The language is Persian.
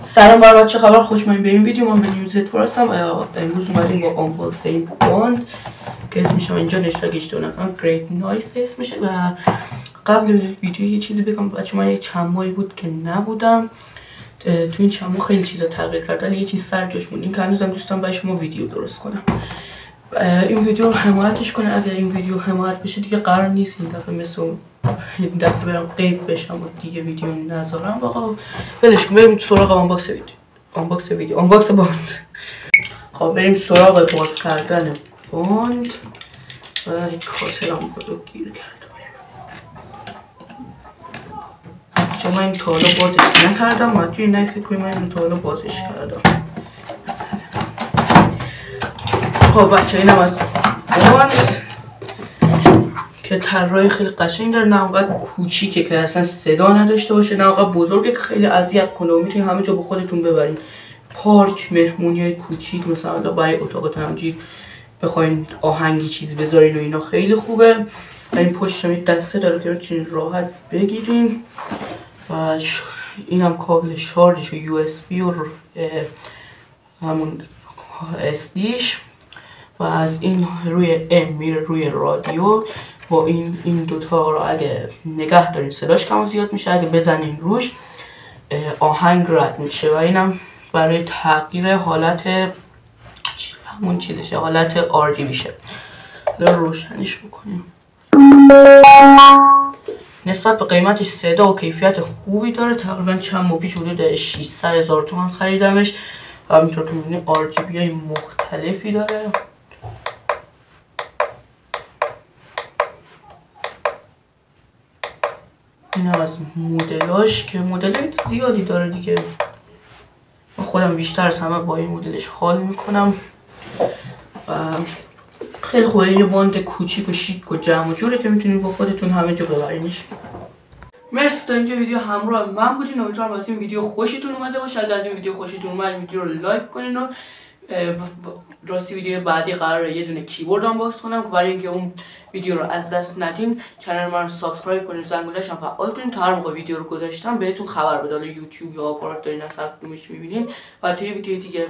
سلام بر بچه، خبر خوشمزه به این ویدیو. من به نیوزت هستم. امروز اومدیم با آنباکسینگ باند که اسمش اینجا نشته، اگه اشتباه نکنم گریت نایس اسمشه. و قبل ویدیو یه چیزی بگم بچه، من یه چند ماهی بود که نبودم. تو این چند ماه خیلی چیزا تغییر کرد، ولی یه چیز سر جاش موند. این که هنوزم دوستم برای شما ویدیو درست کنم. این ویدیو رو حمایتش کنه. اگر این ویدیو حمایت بشه دیگه قرار نیست این دفعه مثل این دفعه برم غیب بشم و دیگه ویدیو نذارم. واقعا ولش کن، بریم سراغ آنباکس باند. خب بریم سراغ باز کردن باند. و این کاترم رو گیر کردم چون من این تا حالا بازش نکردم. و توی نه فکر کنیم من این تا حالا بازش کردم مثلا. خب بچه اینم از باند که طراحی خیلی قشنگ داره، نه اونقدر کوچیکه که اصلا صدا نداشته باشه، نه اونقدر بزرگه که خیلی اذیت کنه و میتونید همه جا با خودتون ببرین. پارک، مهمونی‌های کوچیک، مثلا برای اتاقتون همینجوری بخواین آهنگی چیزی بذارین و اینا خیلی خوبه. و این پشتش هم دسته داره که میتونین راحت بگیرین. و اینم کابل شارژش و یو اس بی و همون اسدیش. و از این روی ام میره روی رادیو. با این دوتا رو اگه نگه دارین صداش کم زیاد میشه، اگه بزنین روش آهنگ رد میشه. و اینم برای تغییر حالت همون چیزشه، حالت آر جی بیشه. روشنش بکنیم. نسبت به قیمتش صدا و کیفیت خوبی داره. تقریبا چند ماه پیش حدود 600,000 تومان خریدمش. و همینطور که میبینید آر جی بی های مختلفی داره. این از مدلاش که مدل زیادی داره دیگه. من خودم بیشتر از همه با این مدلش حال میکنم و خیلی خوبه. یه باند کوچیک و شیک و جمع و جوره که میتونید با خودتون همه جا ببرینش. مرسی تا اینجا ویدیو همراه من بودین. امیدوارم از این ویدیو خوشتون اومده باشه. اگر از این ویدیو خوشتون اومد این ویدیو رو لایک کنین. و راستی ویدیو بعدی قراره یه دونه کیبورد آنباکس کنم که برای اینکه اون ویدیو رو از دست ندین چنل من رو سابسکرایب کنین، زنگوله‌اش هم فعال کنین تا هر موقع ویدیو رو گذاشتم بهتون خبر بده. یوتیوب یا آپارات دارین از هر کدومش میبینین. و تا یه ویدیو دیگه